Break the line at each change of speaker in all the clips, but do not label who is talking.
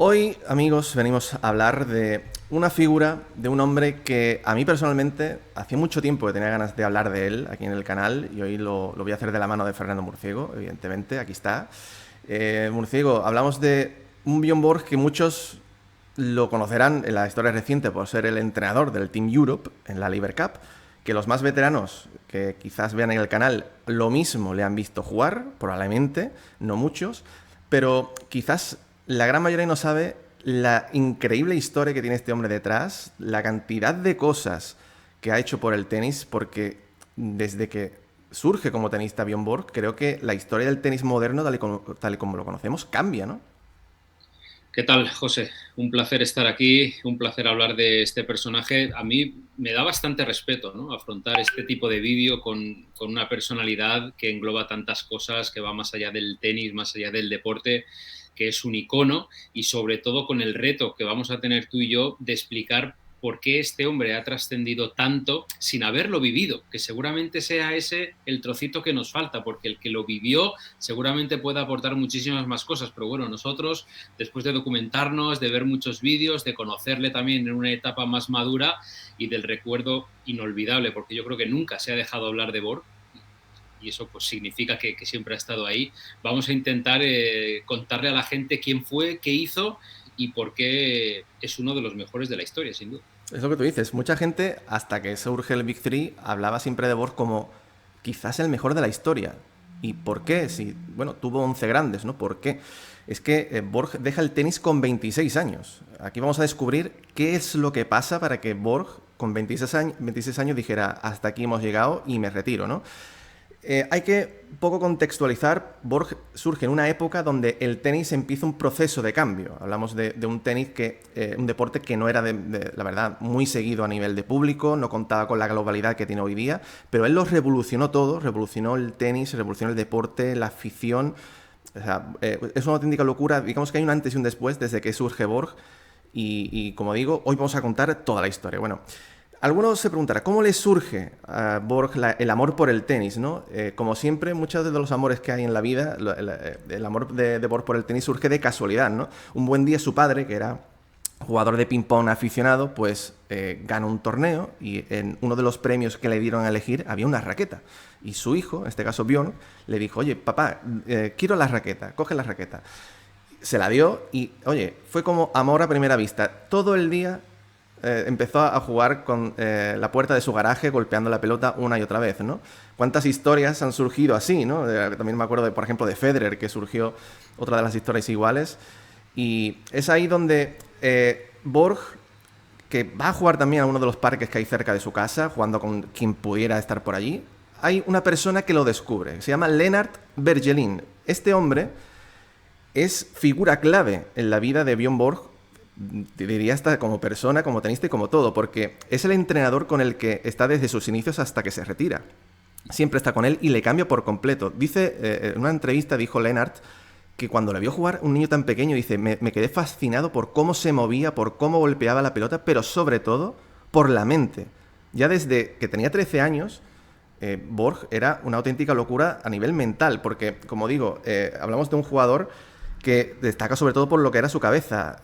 Hoy, amigos, venimos a hablar de una figura, de un hombre que a mí personalmente hacía mucho tiempo que tenía ganas de hablar de él aquí en el canal y hoy lo voy a hacer de la mano de Fernando Murciego, evidentemente, aquí está. Murciego, hablamos de un Bjorn Borg que muchos lo conocerán en la historia reciente por ser el entrenador del Team Europe en la Liver Cup, que los más veteranos que quizás vean en el canal lo mismo le han visto jugar, probablemente, no muchos, pero quizás la gran mayoría no sabe la increíble historia que tiene este hombre detrás, la cantidad de cosas que ha hecho por el tenis, porque desde que surge como tenista Bjorn Borg, creo que la historia del tenis moderno, tal y como lo conocemos, cambia, ¿no?
¿Qué tal, José? Un placer estar aquí, un placer hablar de este personaje. A mí me da bastante respeto, ¿no? Afrontar este tipo de vídeo con una personalidad que engloba tantas cosas, que va más allá del tenis, más allá del deporte, que es un icono y sobre todo con el reto que vamos a tener tú y yo de explicar por qué este hombre ha trascendido tanto sin haberlo vivido, que seguramente sea ese el trocito que nos falta, porque el que lo vivió seguramente puede aportar muchísimas más cosas, pero bueno, nosotros, después de documentarnos, de ver muchos vídeos, de conocerle también en una etapa más madura y del recuerdo inolvidable, porque yo creo que nunca se ha dejado hablar de Borg, y eso pues significa que siempre ha estado ahí. Vamos a intentar contarle a la gente quién fue, qué hizo y por qué es uno de los mejores de la historia, sin duda.
Es lo que tú dices. Mucha gente, hasta que surge el Big Three, hablaba siempre de Borg como quizás el mejor de la historia. ¿Y por qué? Si, bueno, tuvo 11 grandes, ¿no? ¿Por qué? Es que Borg deja el tenis con 26 años. Aquí vamos a descubrir qué es lo que pasa para que Borg, con 26 años dijera, hasta aquí hemos llegado y me retiro, ¿no? Hay que poco contextualizar. Borg surge en una época donde el tenis empieza un proceso de cambio. Hablamos de un tenis un deporte que no era, la verdad, muy seguido a nivel de público, no contaba con la globalidad que tiene hoy día, pero él lo revolucionó todo, revolucionó el tenis, revolucionó el deporte, la afición. O sea, es una auténtica locura. Digamos que hay un antes y un después desde que surge Borg y como digo, hoy vamos a contar toda la historia. Bueno, algunos se preguntarán, ¿cómo le surge a Borg el amor por el tenis? ¿No? Como siempre, muchos de los amores que hay en la vida, el amor de Borg por el tenis surge de casualidad, ¿no? Un buen día su padre, que era jugador de ping-pong aficionado, pues gana un torneo y en uno de los premios que le dieron a elegir había una raqueta. Y su hijo, en este caso Bjorn, le dijo, oye, papá, quiero la raqueta, coge la raqueta. Se la dio y, oye, fue como amor a primera vista. Todo el día empezó a jugar con la puerta de su garaje golpeando la pelota una y otra vez, ¿no? ¿Cuántas historias han surgido así, ¿no? También me acuerdo, por ejemplo, de Federer, que surgió otra de las historias iguales. Y es ahí donde Borg, que va a jugar también a uno de los parques que hay cerca de su casa, jugando con quien pudiera estar por allí, hay una persona que lo descubre. Se llama Lennart Bergelin. Este hombre es figura clave en la vida de Bjorn Borg, te diría hasta como persona, como tenista y como todo, porque es el entrenador con el que está desde sus inicios hasta que se retira. Siempre está con él y le cambia por completo. Dice, en una entrevista dijo Lennart que cuando le vio jugar un niño tan pequeño, dice, me quedé fascinado por cómo se movía, por cómo golpeaba la pelota, pero sobre todo por la mente. Ya desde que tenía 13 años, Borg era una auténtica locura a nivel mental, porque, como digo, hablamos de un jugador que destaca sobre todo por lo que era su cabeza.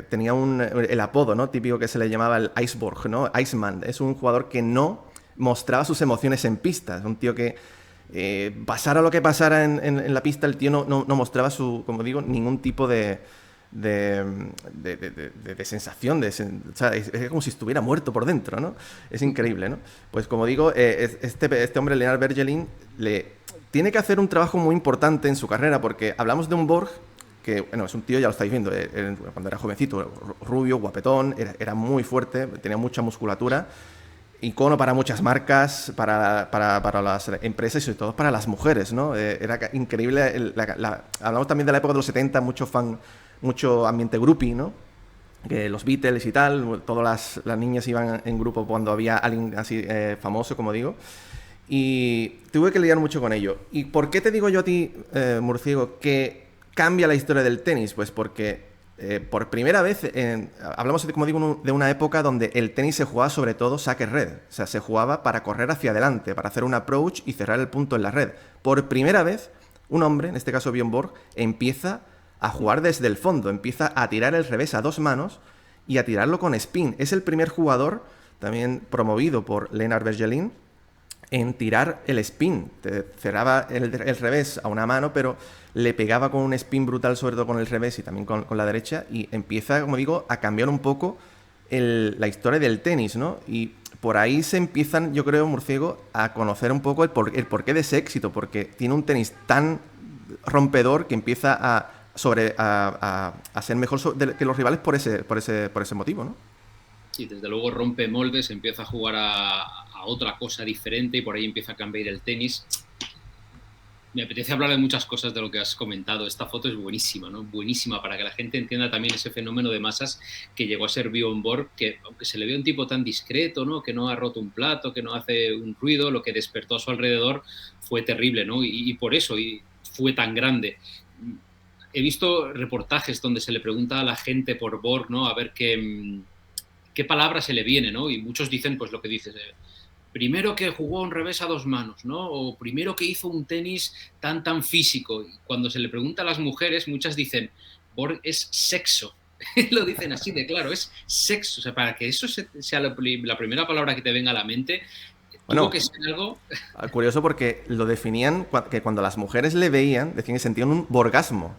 Tenía el apodo, ¿no? Típico que se le llamaba el Iceborg, ¿no? Iceman. Es un jugador que no mostraba sus emociones en pista. Es un tío que, pasara lo que pasara en la pista, el tío no mostraba como digo, ningún tipo de sensación. O sea, es como si estuviera muerto por dentro, ¿no? Es increíble, ¿no? Pues como digo, este hombre, Lennart Bergelin, tiene que hacer un trabajo muy importante en su carrera, porque hablamos de un Borg que, bueno, es un tío, ya lo estáis viendo, cuando era jovencito, rubio, guapetón, era muy fuerte, tenía mucha musculatura, icono para muchas marcas, para las empresas y sobre todo para las mujeres, ¿no? Era increíble, hablamos también de la época de los 70, mucho ambiente groupie, ¿no? Que los Beatles y tal, todas las niñas iban en grupo cuando había alguien así famoso, como digo. Y tuve que lidiar mucho con ello. ¿Y por qué te digo yo a ti, Murciego, que cambia la historia del tenis? Pues porque por primera vez, hablamos, como digo, de una época donde el tenis se jugaba sobre todo saque red. O sea, se jugaba para correr hacia adelante, para hacer un approach y cerrar el punto en la red. Por primera vez, un hombre, en este caso Bjorn Borg, empieza a jugar desde el fondo, empieza a tirar el revés a 2 manos y a tirarlo con spin. Es el primer jugador, también promovido por Lennart Bergelin, en tirar el spin. Te cerraba el revés a una mano, pero le pegaba con un spin brutal, sobre todo con el revés y también con la derecha, y empieza, como digo, a cambiar un poco la historia del tenis, ¿no? Y por ahí se empiezan, yo creo, Murciego, a conocer un poco el porqué de ese éxito, porque tiene un tenis tan rompedor que empieza a ser mejor que los rivales por ese motivo, ¿no?
Sí, desde luego rompe moldes, empieza a jugar a otra cosa diferente y por ahí empieza a cambiar el tenis. Me apetece hablar de muchas cosas de lo que has comentado. Esta foto es buenísima, ¿no? Buenísima para que la gente entienda también ese fenómeno de masas que llegó a ser Bjorn Borg, que aunque se le ve un tipo tan discreto, ¿no? Que no ha roto un plato, que no hace un ruido, lo que despertó a su alrededor fue terrible, ¿no? Y por eso fue tan grande. He visto reportajes donde se le pregunta a la gente por Borg, ¿no? A ver qué palabra se le viene, ¿no? Y muchos dicen, pues lo que dices, primero que jugó un revés a 2 manos, ¿no? O primero que hizo un tenis tan físico. Y cuando se le pregunta a las mujeres, muchas dicen, Borg es sexo. Lo dicen así de claro, es sexo. O sea, para que eso sea la primera palabra que te venga a la mente, tuvo que ser algo...
Curioso porque lo definían, que cuando las mujeres le veían, decían que sentían un borgasmo.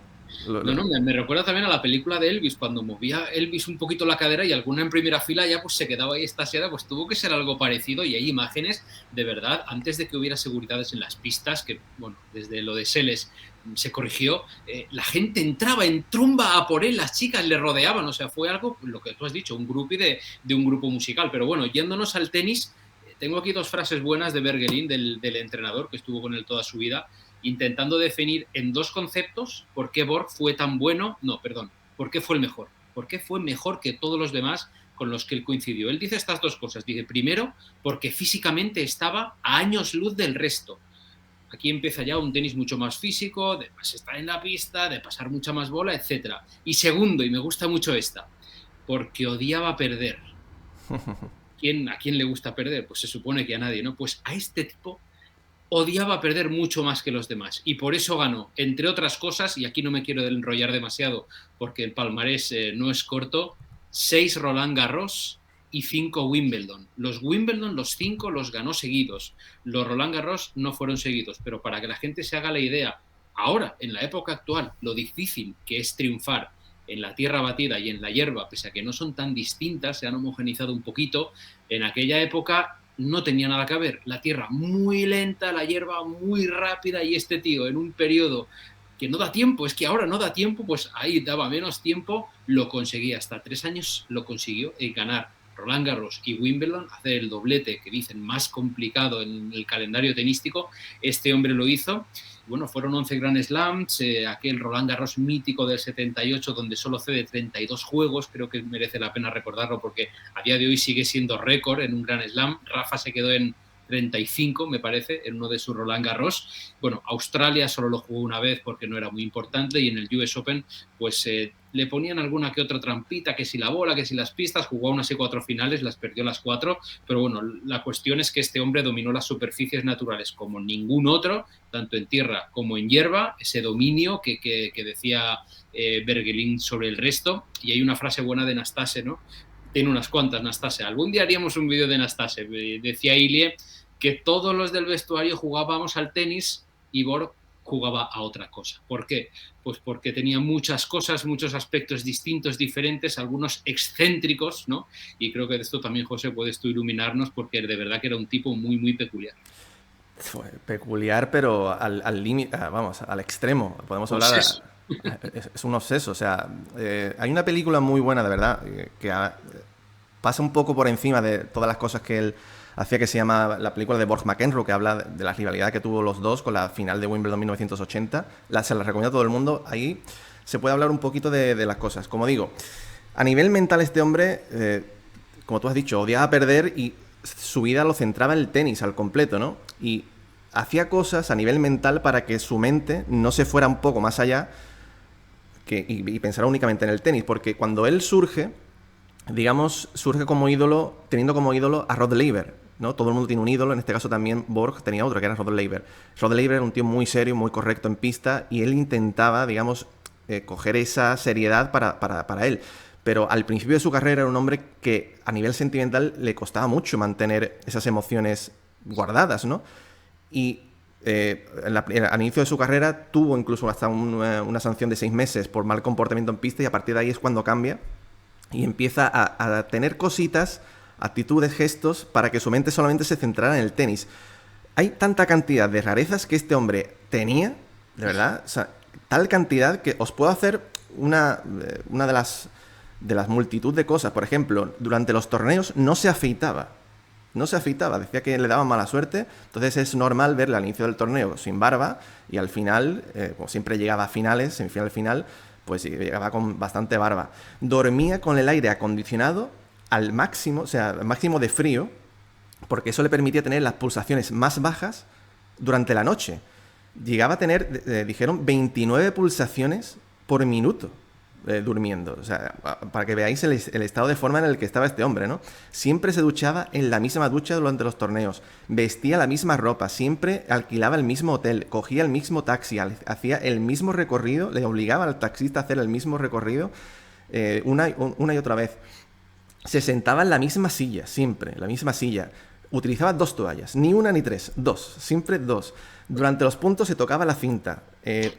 No, me recuerda también a la película de Elvis, cuando movía Elvis un poquito la cadera y alguna en primera fila ya pues se quedaba ahí extasiada, pues tuvo que ser algo parecido y hay imágenes, de verdad, antes de que hubiera seguridades en las pistas, que bueno, desde lo de Seles se corrigió, la gente entraba en tromba a por él, las chicas le rodeaban, o sea, fue algo, lo que tú has dicho, un groupie de un grupo musical, pero bueno, yéndonos al tenis, tengo aquí 2 frases buenas de Bergelin, del entrenador que estuvo con él toda su vida, intentando definir en 2 conceptos por qué Borg fue tan bueno, por qué fue el mejor, por qué fue mejor que todos los demás con los que él coincidió. Él dice estas 2 cosas. Dice, primero, porque físicamente estaba a años luz del resto. Aquí empieza ya un tenis mucho más físico, de estar en la pista, de pasar mucha más bola, etc. Y segundo, y me gusta mucho esta, porque odiaba perder. ¿A quién le gusta perder? Pues se supone que a nadie, ¿no? Pues a este tipo odiaba perder mucho más que los demás y por eso ganó, entre otras cosas, y aquí no me quiero enrollar demasiado porque el palmarés no es corto, 6 Roland Garros y 5 Wimbledon. Los Wimbledon, los 5 los ganó seguidos, los Roland Garros no fueron seguidos, pero para que la gente se haga la idea, ahora, en la época actual, lo difícil que es triunfar en la tierra batida y en la hierba, pese a que no son tan distintas, se han homogenizado un poquito, en aquella época no tenía nada que ver, la tierra muy lenta, la hierba muy rápida y este tío en un periodo que no da tiempo, es que ahora no da tiempo, pues ahí daba menos tiempo, lo conseguía, hasta 3 años lo consiguió ganar Roland Garros y Wimbledon, hacer el doblete que dicen más complicado en el calendario tenístico, este hombre lo hizo. Bueno, fueron 11 Grand Slams, aquel Roland Garros mítico del 78 donde solo cede 32 juegos, creo que merece la pena recordarlo porque a día de hoy sigue siendo récord en un Grand Slam. Rafa se quedó en 35, me parece, en uno de sus Roland Garros. Bueno, Australia solo lo jugó una vez porque no era muy importante y en el US Open pues le ponían alguna que otra trampita, que si la bola, que si las pistas, jugó unas 4 finales, las perdió las 4, pero bueno, la cuestión es que este hombre dominó las superficies naturales como ningún otro, tanto en tierra como en hierba, ese dominio que decía Bergelin sobre el resto, y hay una frase buena de Nastase, ¿no? Tiene unas cuantas, Nastase. Algún día haríamos un vídeo de Nastase. Decía Ilie que todos los del vestuario jugábamos al tenis y Borg jugaba a otra cosa. ¿Por qué? Pues porque tenía muchas cosas, muchos aspectos distintos, diferentes, algunos excéntricos, ¿no? Y creo que de esto también, José, puedes tú iluminarnos porque de verdad que era un tipo muy, muy peculiar.
Fue peculiar, pero al límite, vamos, al extremo. Podemos hablar... Es un obseso, o sea, hay una película muy buena, de verdad, que pasa un poco por encima de todas las cosas que él hacía, que se llama la película de Borg McEnroe, que habla de la rivalidad que tuvo los dos con la final de Wimbledon 1980. Se la recomiendo a todo el mundo. Ahí se puede hablar un poquito de las cosas. Como digo, a nivel mental este hombre, como tú has dicho, odiaba perder y su vida lo centraba en el tenis al completo, ¿no? Y hacía cosas a nivel mental para que su mente no se fuera un poco más allá y pensara únicamente en el tenis, porque cuando él surge, digamos, surge como ídolo, teniendo como ídolo a Rod Laver, ¿no? Todo el mundo tiene un ídolo, en este caso también Borg tenía otro, que era Rod Laver. Rod Laver era un tío muy serio, muy correcto en pista, y él intentaba, digamos, coger esa seriedad para él. Pero al principio de su carrera era un hombre que a nivel sentimental le costaba mucho mantener esas emociones guardadas, ¿no? Y al inicio de su carrera tuvo incluso hasta una sanción de 6 meses por mal comportamiento en pista, y a partir de ahí es cuando cambia y empieza a tener cositas, actitudes, gestos, para que su mente solamente se centrara en el tenis. Hay tanta cantidad de rarezas que este hombre tenía, de verdad, o sea, tal cantidad que os puedo hacer una de las multitud de cosas. Por ejemplo, durante los torneos no se afeitaba. No se afeitaba, decía que le daba mala suerte, entonces es normal verle al inicio del torneo sin barba, y al final, como siempre llegaba a finales, semifinal, final, pues llegaba con bastante barba. Dormía con el aire acondicionado al máximo, o sea, al máximo de frío, porque eso le permitía tener las pulsaciones más bajas durante la noche. Llegaba a tener, dijeron, 29 pulsaciones por minuto durmiendo. O sea, para que veáis el estado de forma en el que estaba este hombre, ¿no? Siempre se duchaba en la misma ducha durante los torneos, vestía la misma ropa, siempre alquilaba el mismo hotel, cogía el mismo taxi, hacía el mismo recorrido, le obligaba al taxista a hacer el mismo recorrido una y otra vez. Se sentaba en la misma silla, siempre, la misma silla. Utilizaba 2 toallas, ni una ni 3, 2, siempre 2. Durante los puntos se tocaba la cinta,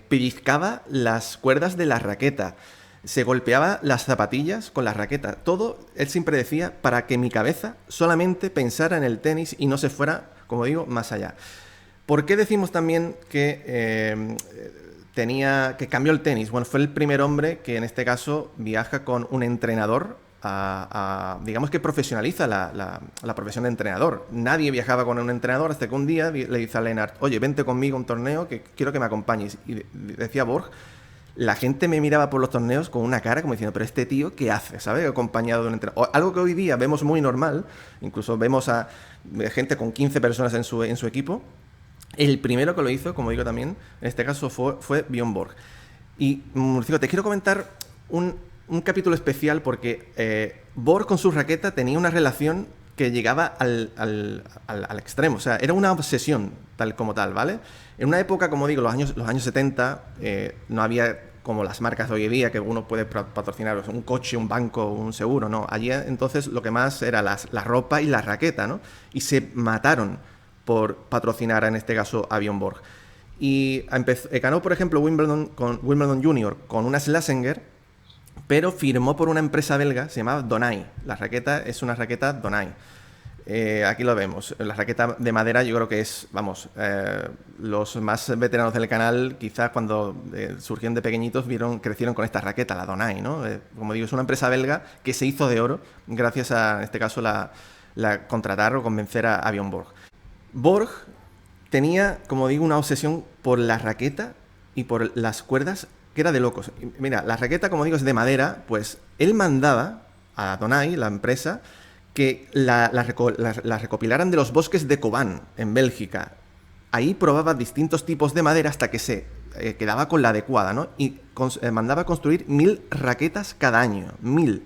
pellizcaba las cuerdas de la raqueta, se golpeaba las zapatillas con la raqueta. Todo, él siempre decía, para que mi cabeza solamente pensara en el tenis y no se fuera, como digo, más allá. ¿Por qué decimos también que que cambió el tenis? Bueno, fue el primer hombre que en este caso viaja con un entrenador digamos que profesionaliza la profesión de entrenador. Nadie viajaba con un entrenador hasta que un día le dice a Lennart: oye, vente conmigo a un torneo que quiero que me acompañes. Y decía Borg, la gente me miraba por los torneos con una cara como diciendo, pero este tío, ¿qué hace? ¿Sabes? Acompañado de un entrenador. Algo que hoy día vemos muy normal, incluso vemos a gente con 15 personas en su equipo. El primero que lo hizo, como digo también, en este caso fue Björn Borg. Y Murciego, te quiero comentar un capítulo especial porque Borg con su raqueta tenía una relación que llegaba al extremo. O sea, era una obsesión tal como tal, ¿vale? En una época, como digo, los años 70, no había como las marcas de hoy en día, que uno puede patrocinar un coche, un banco, un seguro, ¿no? Allí entonces lo que más era la ropa y la raqueta, ¿no? Y se mataron por patrocinar, en este caso, a Björn Borg. Y ganó, por ejemplo, Wimbledon Junior con una Schlesinger, pero firmó por una empresa belga, se llamaba Donay. La raqueta es una raqueta Donay. Aquí lo vemos. La raqueta de madera, yo creo que es, vamos, los más veteranos del canal, quizás cuando surgieron de pequeñitos, crecieron con esta raqueta, la Donay, ¿no? Como digo, es una empresa belga que se hizo de oro gracias a, en este caso, la contratar o convencer a Björn Borg. Borg tenía, como digo, una obsesión por la raqueta y por las cuerdas, que era de locos. Mira, la raqueta, como digo, es de madera, pues él mandaba a Donay, la empresa, que la recopilaran de los bosques de Cobán, en Bélgica. Ahí probaba distintos tipos de madera hasta que se quedaba con la adecuada, ¿no? Y mandaba construir 1000 raquetas cada año, 1000.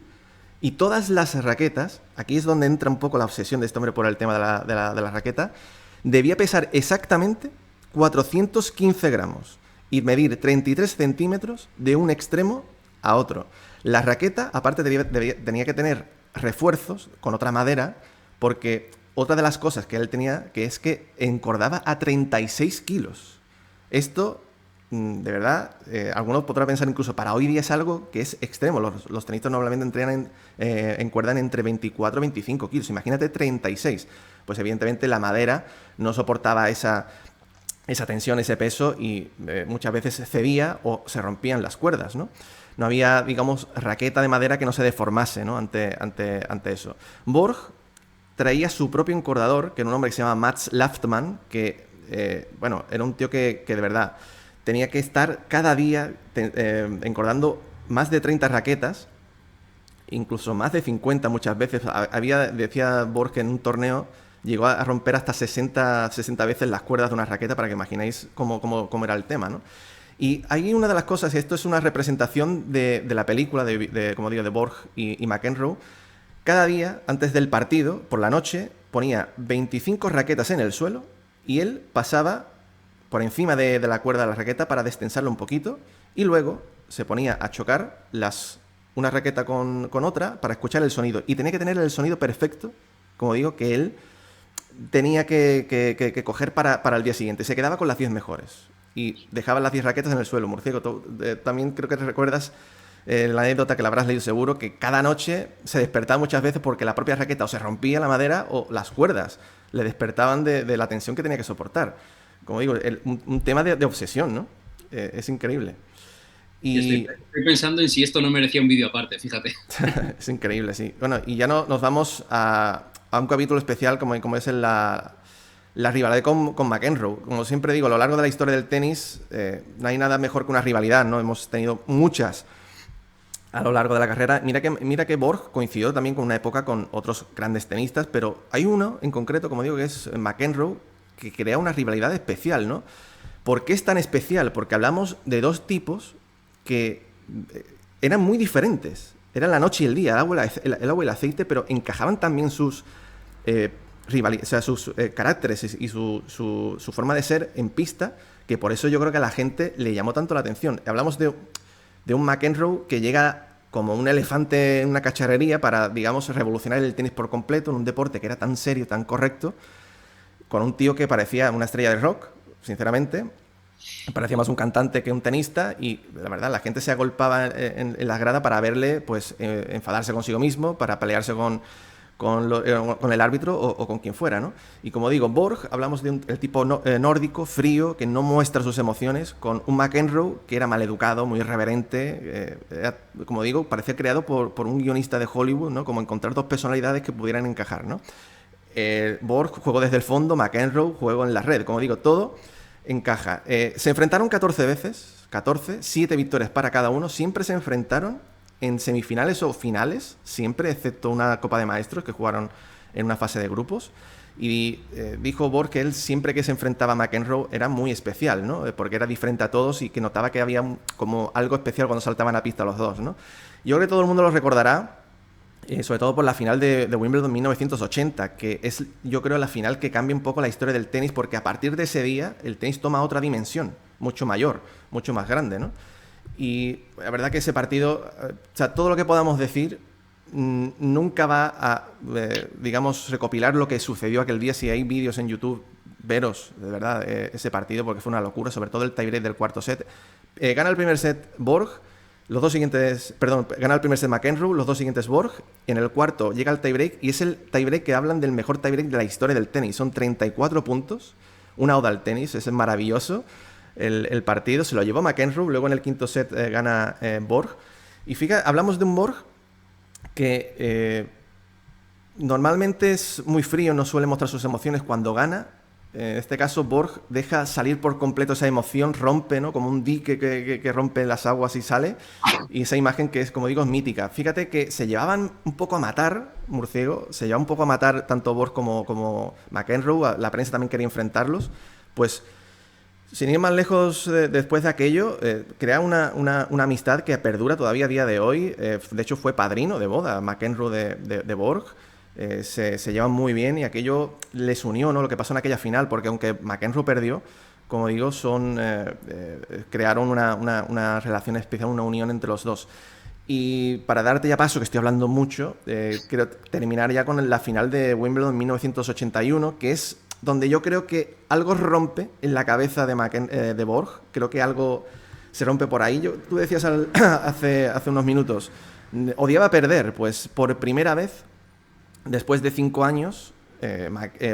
Y todas las raquetas, aquí es donde entra un poco la obsesión de este hombre por el tema de la raqueta, debía pesar exactamente 415 gramos y medir 33 centímetros de un extremo a otro. La raqueta, aparte, tenía que tener refuerzos con otra madera, porque otra de las cosas que él tenía, que es que encordaba a 36 kilos. Esto, de verdad, algunos podrán pensar incluso para hoy día es algo que es extremo. Los tenistas normalmente encuerdan entre 24 y 25 kilos. Imagínate 36. Pues evidentemente la madera no soportaba esa tensión, ese peso, y muchas veces cedía o se rompían las cuerdas, ¿no? No había, digamos, raqueta de madera que no se deformase, ¿no? ante eso. Borg traía su propio encordador, que era un hombre que se llama Mats Laftman, que, era un tío que de verdad tenía que estar cada día encordando más de 30 raquetas, incluso más de 50 muchas veces. Decía Borg que en un torneo llegó a romper hasta 60 veces las cuerdas de una raqueta, para que imaginéis cómo era el tema, ¿no? Y hay una de las cosas, y esto es una representación de la película, como digo, de Borg y McEnroe. Cada día, antes del partido, por la noche, ponía 25 raquetas en el suelo y él pasaba por encima de la cuerda de la raqueta para destensarlo un poquito, y luego se ponía a chocar una raqueta con otra para escuchar el sonido. Y tenía que tener el sonido perfecto, como digo, que él tenía que coger para el día siguiente. Se quedaba con las 10 mejores. Y dejaba las 10 raquetas en el suelo, Murciego. También creo que te recuerdas la anécdota que la habrás leído seguro, que cada noche se despertaba muchas veces porque la propia raqueta o se rompía la madera o las cuerdas le despertaban de la tensión que tenía que soportar. Como digo, un tema de obsesión, ¿no? Es increíble.
Y estoy pensando en si esto no merecía un vídeo aparte, fíjate.
Es increíble, sí. Bueno, y ya nos vamos a un capítulo especial como es la rivalidad con McEnroe. Como siempre digo, a lo largo de la historia del tenis no hay nada mejor que una rivalidad, ¿no? Hemos tenido muchas a lo largo de la carrera. Mira que Borg coincidió también con una época con otros grandes tenistas, pero hay uno en concreto, como digo, que es McEnroe, que crea una rivalidad especial, ¿no? ¿Por qué es tan especial? Porque hablamos de dos tipos que eran muy diferentes. Eran la noche y el día, el agua y el aceite, pero encajaban también sus sus caracteres y su forma de ser en pista, que por eso yo creo que a la gente le llamó tanto la atención. Hablamos de un McEnroe que llega como un elefante en una cacharrería para, digamos, revolucionar el tenis por completo en un deporte que era tan serio, tan correcto, con un tío que parecía una estrella de rock, sinceramente. Parecía más un cantante que un tenista y la verdad la gente se agolpaba en la grada para verle pues enfadarse consigo mismo, para pelearse con el árbitro o con quien fuera, ¿no? Y como digo, Borg, hablamos de el tipo nórdico, frío, que no muestra sus emociones, con un McEnroe que era maleducado, muy irreverente, como digo, parecía creado por un guionista de Hollywood, ¿no? Como encontrar dos personalidades que pudieran encajar, ¿no? Borg jugó desde el fondo, McEnroe jugó en la red, como digo, todo encaja. Se enfrentaron 14 veces, 7 victorias para cada uno, siempre se enfrentaron en semifinales o finales, siempre, excepto una Copa de Maestros que jugaron en una fase de grupos. Y dijo Borg que él siempre que se enfrentaba a McEnroe era muy especial, ¿no? Porque era diferente a todos y que notaba que había como algo especial cuando saltaban a pista los dos, ¿no? Yo creo que todo el mundo lo recordará, sobre todo por la final de Wimbledon 1980, que es, yo creo, la final que cambia un poco la historia del tenis, porque a partir de ese día el tenis toma otra dimensión, mucho mayor, mucho más grande, ¿no? Y la verdad que ese partido, o sea, todo lo que podamos decir nunca va a, digamos, recopilar lo que sucedió aquel día. Si hay vídeos en YouTube, veros, de verdad, ese partido, porque fue una locura, sobre todo el tiebreak del cuarto set. Gana el primer set Borg, los dos siguientes, perdón, gana el primer set McEnroe, los dos siguientes Borg, en el cuarto llega el tiebreak, y es el tiebreak que hablan del mejor tiebreak de la historia del tenis. Son 34 puntos, una oda al tenis, es maravilloso. El partido se lo llevó McEnroe, luego en el quinto set gana Borg. Y fíjate, hablamos de un Borg que normalmente es muy frío, no suele mostrar sus emociones cuando gana. En este caso Borg deja salir por completo esa emoción, rompe, ¿no? Como un dique que rompe las aguas y sale. Y esa imagen que es, como digo, es mítica. Fíjate que se llevaban un poco a matar, Murciego, se llevaba un poco a matar tanto Borg como McEnroe. La prensa también quería enfrentarlos. Pues sin ir más lejos, después de aquello, crea una amistad que perdura todavía a día de hoy. De hecho, fue padrino de boda McEnroe de Borg. Se llevan muy bien y aquello les unió, ¿no? Lo que pasó en aquella final, porque aunque McEnroe perdió, como digo, crearon una relación especial, una unión entre los dos. Y para darte ya paso, que estoy hablando mucho, quiero terminar ya con la final de Wimbledon 1981, que es donde yo creo que algo rompe en la cabeza de Borg. Creo que algo se rompe por ahí. Tú decías hace unos minutos, odiaba perder. Pues por primera vez, después de 5 años,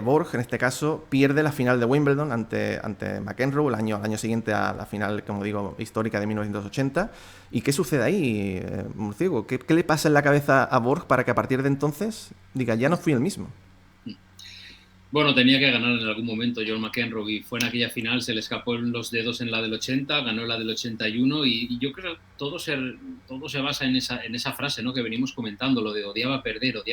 Borg, en este caso, pierde la final de Wimbledon ante McEnroe al año siguiente a la final, como digo, histórica de 1980. ¿Y qué sucede ahí, Murciego? ¿Qué le pasa en la cabeza a Borg para que a partir de entonces diga, ya no fui el mismo?
Bueno, tenía que ganar en algún momento John McEnroe y fue en aquella final, se le escapó los dedos en la del 80, ganó la del 81 y yo creo que todo se basa en esa frase, ¿no? Que venimos comentando, lo de odiaba perder.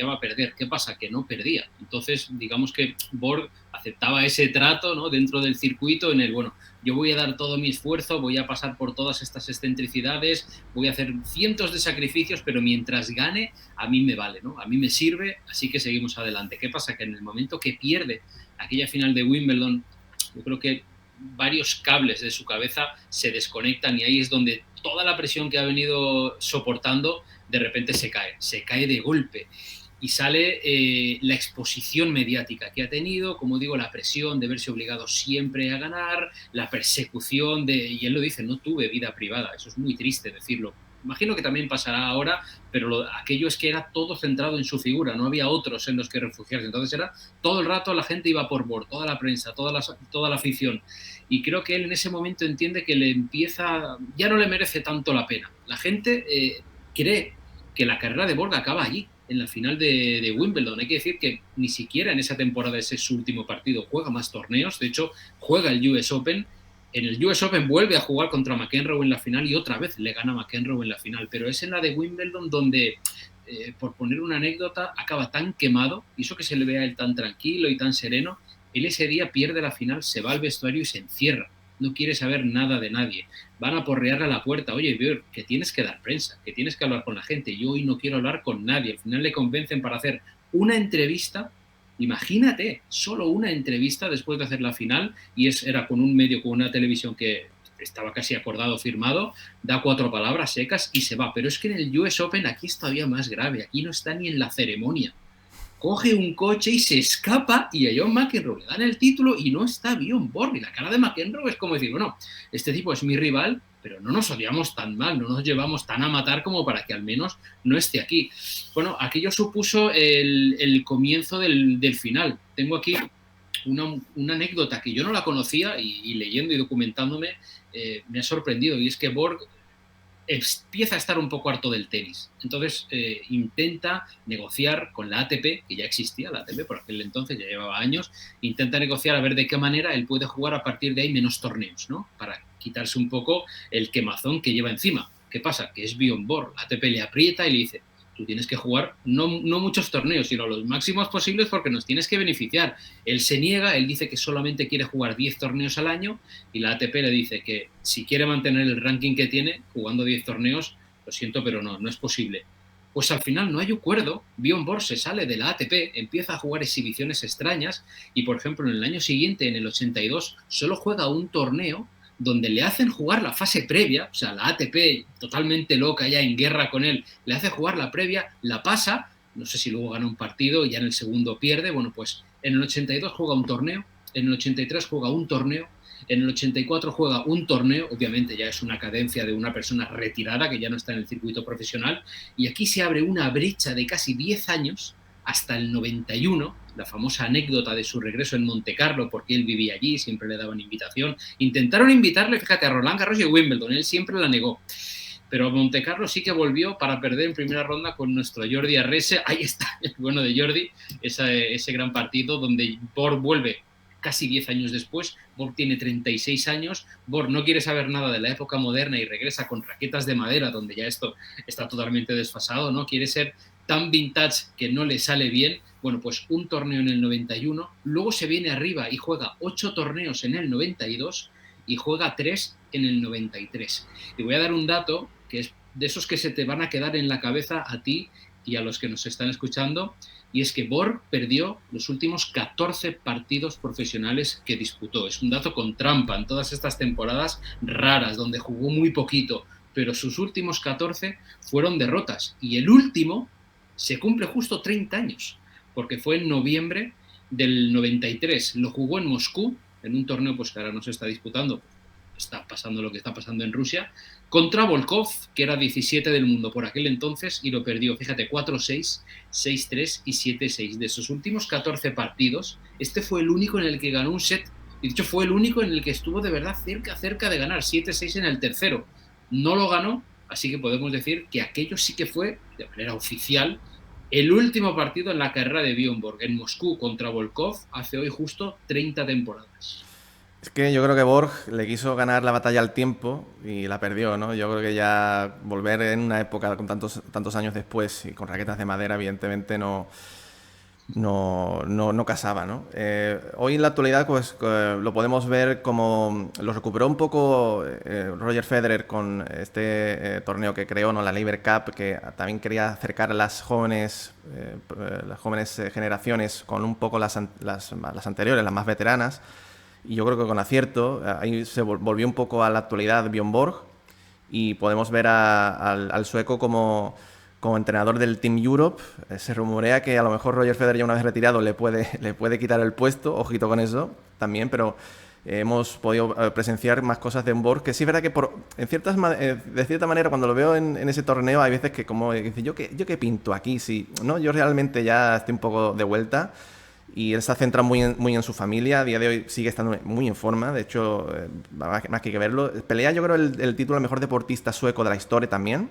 ¿Qué pasa? Que no perdía. Entonces, digamos que Borg aceptaba ese trato, ¿no? Dentro del circuito en el, bueno, yo voy a dar todo mi esfuerzo, voy a pasar por todas estas excentricidades, voy a hacer cientos de sacrificios, pero mientras gane, a mí me vale, ¿no? A mí me sirve, así que seguimos adelante. ¿Qué pasa? Que en el momento que pierde aquella final de Wimbledon, yo creo que varios cables de su cabeza se desconectan y ahí es donde toda la presión que ha venido soportando, de repente se cae de golpe. Y sale la exposición mediática que ha tenido, como digo, la presión de verse obligado siempre a ganar, la persecución y él lo dice, no tuve vida privada, eso es muy triste decirlo. Imagino que también pasará ahora, pero aquello es que era todo centrado en su figura, no había otros en los que refugiarse. Entonces era todo el rato la gente iba por Borg, toda la prensa, toda la afición. Y creo que él en ese momento entiende que ya no le merece tanto la pena. La gente cree que la carrera de Borg acaba allí, en la final de Wimbledon. Hay que decir que ni siquiera en esa temporada ese es su último partido. Juega más torneos, de hecho juega el US Open. En el US Open vuelve a jugar contra McEnroe en la final y otra vez le gana McEnroe en la final. Pero es en la de Wimbledon donde, por poner una anécdota, acaba tan quemado, y eso que se le ve a él tan tranquilo y tan sereno, él ese día pierde la final, se va al vestuario y se encierra. No quiere saber nada de nadie. Van a porrearle a la puerta. Oye, Björk, que tienes que dar prensa, que tienes que hablar con la gente. Yo hoy no quiero hablar con nadie. Al final le convencen para hacer una entrevista. Imagínate, solo una entrevista después de hacer la final, y era con un medio, con una televisión que estaba casi acordado, firmado, da 4 palabras secas y se va. Pero es que en el US Open aquí es todavía más grave. Aquí no está ni en la ceremonia. Coge un coche y se escapa, y a John McEnroe le dan el título y no está Bjorn Borg. Y la cara de McEnroe es como decir, bueno, este tipo es mi rival, pero no nos odiamos tan mal, no nos llevamos tan a matar como para que al menos no esté aquí. Bueno, aquello supuso el comienzo del final. Tengo aquí una anécdota que yo no la conocía, y leyendo y documentándome me ha sorprendido, y es que Borg empieza a estar un poco harto del tenis. Entonces intenta negociar con la ATP, que ya existía, la ATP por aquel entonces, ya llevaba años, intenta negociar a ver de qué manera él puede jugar a partir de ahí menos torneos, ¿no? Para quitarse un poco el quemazón que lleva encima. ¿Qué pasa? Que es Bjorn Borg, la ATP le aprieta y le dice, tú tienes que jugar no muchos torneos, sino los máximos posibles porque nos tienes que beneficiar. Él se niega, él dice que solamente quiere jugar 10 torneos al año, y la ATP le dice que si quiere mantener el ranking que tiene, jugando 10 torneos, lo siento, pero no es posible. Pues al final no hay acuerdo, Bjorn Borg se sale de la ATP, empieza a jugar exhibiciones extrañas, y por ejemplo en el año siguiente, en el 82, solo juega un torneo donde le hacen jugar la fase previa, o sea, la ATP, totalmente loca, ya en guerra con él, le hace jugar la previa, la pasa, no sé si luego gana un partido y ya en el segundo pierde. Bueno, pues en el 82 juega un torneo, en el 83 juega un torneo, en el 84 juega un torneo, obviamente ya es una cadencia de una persona retirada que ya no está en el circuito profesional, y aquí se abre una brecha de casi 10 años hasta el 91, la famosa anécdota de su regreso en Montecarlo, porque él vivía allí, siempre le daban invitación. Intentaron invitarle, fíjate, a Roland Garros y a Wimbledon, él siempre la negó. Pero a Montecarlo sí que volvió para perder en primera ronda con nuestro Jordi Arrese. Ahí está el bueno de Jordi, ese gran partido donde Borg vuelve casi 10 años después. Borg tiene 36 años, Borg no quiere saber nada de la época moderna y regresa con raquetas de madera, donde ya esto está totalmente desfasado, ¿no? Quiere ser tan vintage que no le sale bien. Bueno, pues un torneo en el 91, luego se viene arriba y juega 8 torneos en el 92 y juega 3 en el 93. Y voy a dar un dato que es de esos que se te van a quedar en la cabeza a ti y a los que nos están escuchando, y es que Borg perdió los últimos 14 partidos profesionales que disputó. Es un dato con trampa en todas estas temporadas raras donde jugó muy poquito, pero sus últimos 14 fueron derrotas, y el último se cumple justo 30 años, porque fue en noviembre del 93. Lo jugó en Moscú, en un torneo pues que ahora no se está disputando, está pasando lo que está pasando en Rusia, contra Volkov, que era 17 del mundo por aquel entonces, y lo perdió, fíjate, 4-6, 6-3 y 7-6. De sus últimos 14 partidos, este fue el único en el que ganó un set, y de hecho fue el único en el que estuvo de verdad cerca de ganar, 7-6 en el tercero. No lo ganó, así que podemos decir que aquello sí que fue, de manera oficial, el último partido en la carrera de Bjorn Borg, en Moscú contra Volkov, hace hoy justo 30 temporadas.
Es que yo creo que Borg le quiso ganar la batalla al tiempo y la perdió, ¿no? Yo creo que ya volver en una época con tantos años después y con raquetas de madera, evidentemente no casaba, ¿no? Hoy en la actualidad pues lo podemos ver como lo recuperó un poco Roger Federer con este torneo que creó, ¿no? La Laver Cup, que también quería acercar a las jóvenes generaciones con un poco las anteriores, las más veteranas. Y yo creo que con acierto, ahí se volvió un poco a la actualidad Bjorn Borg. y podemos ver al sueco como entrenador del Team Europe. Se rumorea que a lo mejor Roger Federer, ya una vez retirado, le puede quitar el puesto, ojito con eso también, pero hemos podido presenciar más cosas de Borg, que sí es verdad que de cierta manera cuando lo veo en ese torneo hay veces que como dice, ¿yo qué pinto aquí? Sí, ¿no? Yo realmente ya estoy un poco de vuelta y él se ha centrado muy en su familia. A día de hoy sigue estando muy en forma, de hecho, más que verlo. Pelea, yo creo, el título de mejor deportista sueco de la historia también,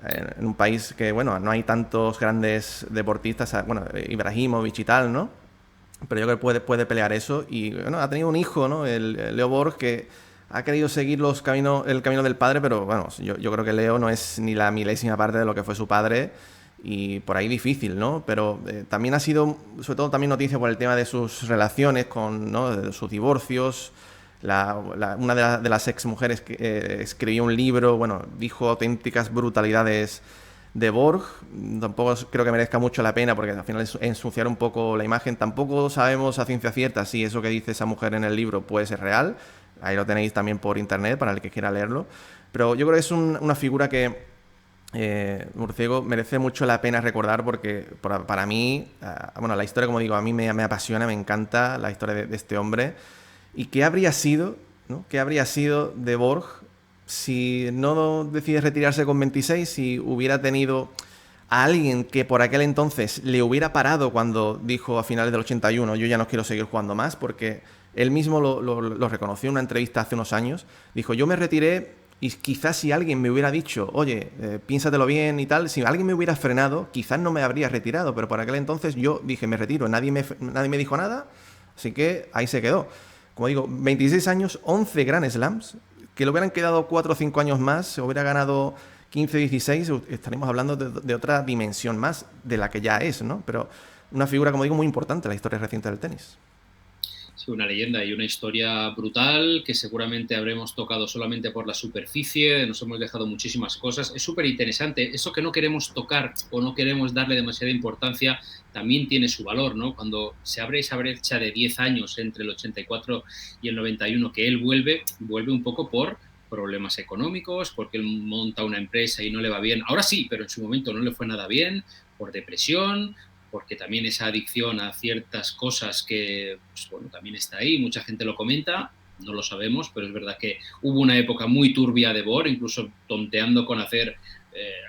en un país que, bueno, no hay tantos grandes deportistas, bueno, Ibrahimovic y tal, ¿no? Pero yo creo que puede pelear eso. Y bueno, ha tenido un hijo, ¿no? El Leo Borg, que ha querido seguir el camino del padre, pero bueno, yo creo que Leo no es ni la milésima parte de lo que fue su padre, y por ahí difícil, ¿no? Pero también ha sido, sobre todo, también noticia por el tema de sus relaciones, ¿no? De sus divorcios. Una de las ex mujeres que escribió un libro, bueno, dijo auténticas brutalidades de Borg. Tampoco creo que merezca mucho la pena, porque al final es ensuciar un poco la imagen. Tampoco sabemos a ciencia cierta si eso que dice esa mujer en el libro puede ser real. Ahí lo tenéis también por internet para el que quiera leerlo. Pero yo creo que es una figura que Murciego merece mucho la pena recordar, porque para mí, bueno, la historia, como digo, a mí me apasiona, me encanta la historia de este hombre. ¿Y qué habría sido, ¿no? ¿Qué habría sido de Borg si no decide retirarse con 26, si hubiera tenido a alguien que por aquel entonces le hubiera parado cuando dijo a finales del 81, yo ya no quiero seguir jugando más? Porque él mismo lo reconoció en una entrevista hace unos años. Dijo, yo me retiré y quizás si alguien me hubiera dicho, oye, piénsatelo bien y tal, si alguien me hubiera frenado, quizás no me habría retirado, pero por aquel entonces yo dije, me retiro, nadie me dijo nada, así que ahí se quedó. Como digo, 26 años, 11 Grand Slams, que le hubieran quedado 4 o 5 años más, se hubiera ganado 15, 16, estaríamos hablando de otra dimensión más de la que ya es, ¿no? Pero una figura, como digo, muy importante en la historia reciente del tenis.
Sí, una leyenda y una historia brutal que seguramente habremos tocado solamente por la superficie, nos hemos dejado muchísimas cosas. Es súper interesante. Eso que no queremos tocar o no queremos darle demasiada importancia también tiene su valor, ¿no? Cuando se abre esa brecha de 10 años entre el 84 y el 91, que él vuelve un poco por problemas económicos, porque él monta una empresa y no le va bien. Ahora sí, pero en su momento no le fue nada bien, por depresión, porque también esa adicción a ciertas cosas que, pues, bueno, también está ahí, mucha gente lo comenta, no lo sabemos, pero es verdad que hubo una época muy turbia de Borg, incluso tonteando con hacer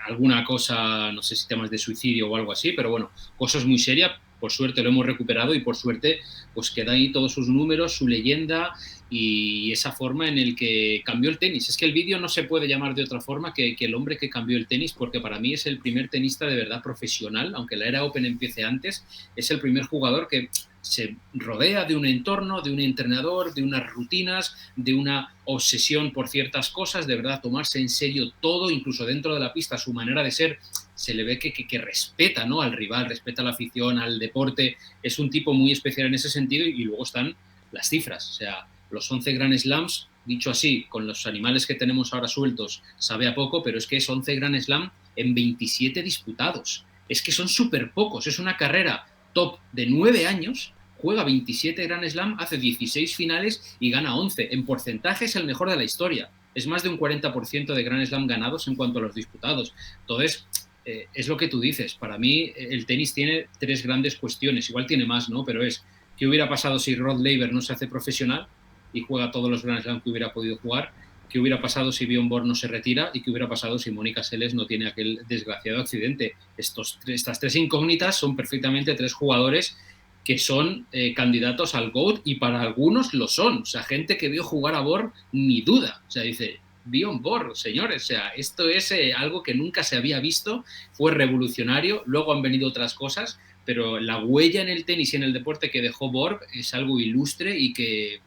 alguna cosa, no sé si temas de suicidio o algo así, pero bueno, cosas muy serias. Por suerte lo hemos recuperado y por suerte pues queda ahí todos sus números, su leyenda y esa forma en el que cambió el tenis. Es que el vídeo no se puede llamar de otra forma que el hombre que cambió el tenis, porque para mí es el primer tenista de verdad profesional, aunque la era Open empiece antes, es el primer jugador que se rodea de un entorno, de un entrenador, de unas rutinas, de una obsesión por ciertas cosas, de verdad tomarse en serio todo, incluso dentro de la pista, su manera de ser, se le ve que respeta, ¿no?, al rival, respeta a la afición, al deporte, es un tipo muy especial en ese sentido. Y luego están las cifras, o sea, los 11 Grand Slams, dicho así, con los animales que tenemos ahora sueltos, sabe a poco, pero es que es 11 Grand Slam en 27 disputados, es que son súper pocos, es una carrera top de 9 años, juega 27 Grand Slam, hace 16 finales y gana 11. En porcentaje es el mejor de la historia. Es más de un 40% de Grand Slam ganados en cuanto a los disputados. Entonces, es lo que tú dices. Para mí, el tenis tiene 3 grandes cuestiones. Igual tiene más, ¿no? Pero es, ¿qué hubiera pasado si Rod Laver no se hace profesional y juega todos los Grand Slam que hubiera podido jugar? ¿Qué hubiera pasado si Bjorn Borg no se retira? ¿Y qué hubiera pasado si Mónica Seles no tiene aquel desgraciado accidente? Estas 3 incógnitas son perfectamente 3 jugadores que son candidatos al GOAT, y para algunos lo son. O sea, gente que vio jugar a Borg, ni duda. O sea, dice, Bjorn Borg, señores, o sea, esto es algo que nunca se había visto, fue revolucionario, luego han venido otras cosas, pero la huella en el tenis y en el deporte que dejó Borg es algo ilustre y que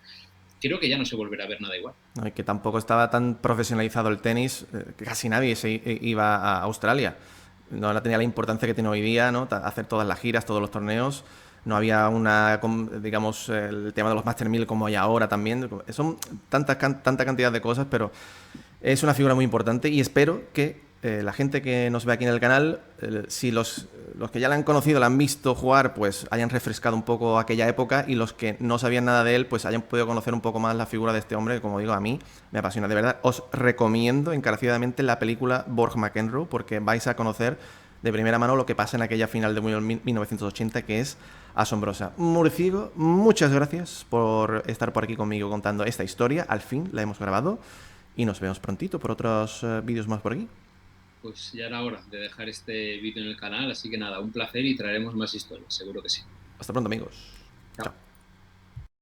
creo que ya no se volverá a ver nada igual.
No, y que tampoco estaba tan profesionalizado el tenis, que casi nadie iba a Australia. No tenía la importancia que tiene hoy día, ¿no? Hacer todas las giras, todos los torneos. No había digamos, el tema de los Master 1000 como hay ahora también. Son tanta cantidad de cosas, pero es una figura muy importante y espero que la gente que nos ve aquí en el canal, si los los que ya le han conocido, le han visto jugar, pues hayan refrescado un poco aquella época, y los que no sabían nada de él, pues hayan podido conocer un poco más la figura de este hombre, que, como digo, a mí me apasiona. De verdad, os recomiendo encarecidamente la película Borg McEnroe, porque vais a conocer de primera mano lo que pasa en aquella final de 1980, que es asombrosa. Murciego, muchas gracias por estar por aquí conmigo contando esta historia. Al fin la hemos grabado y nos vemos prontito por otros vídeos más por aquí.
Pues ya era hora de dejar este vídeo en el canal, así que nada, un placer y traeremos más historias, seguro que sí.
Hasta pronto, amigos.
Chao.
Chao.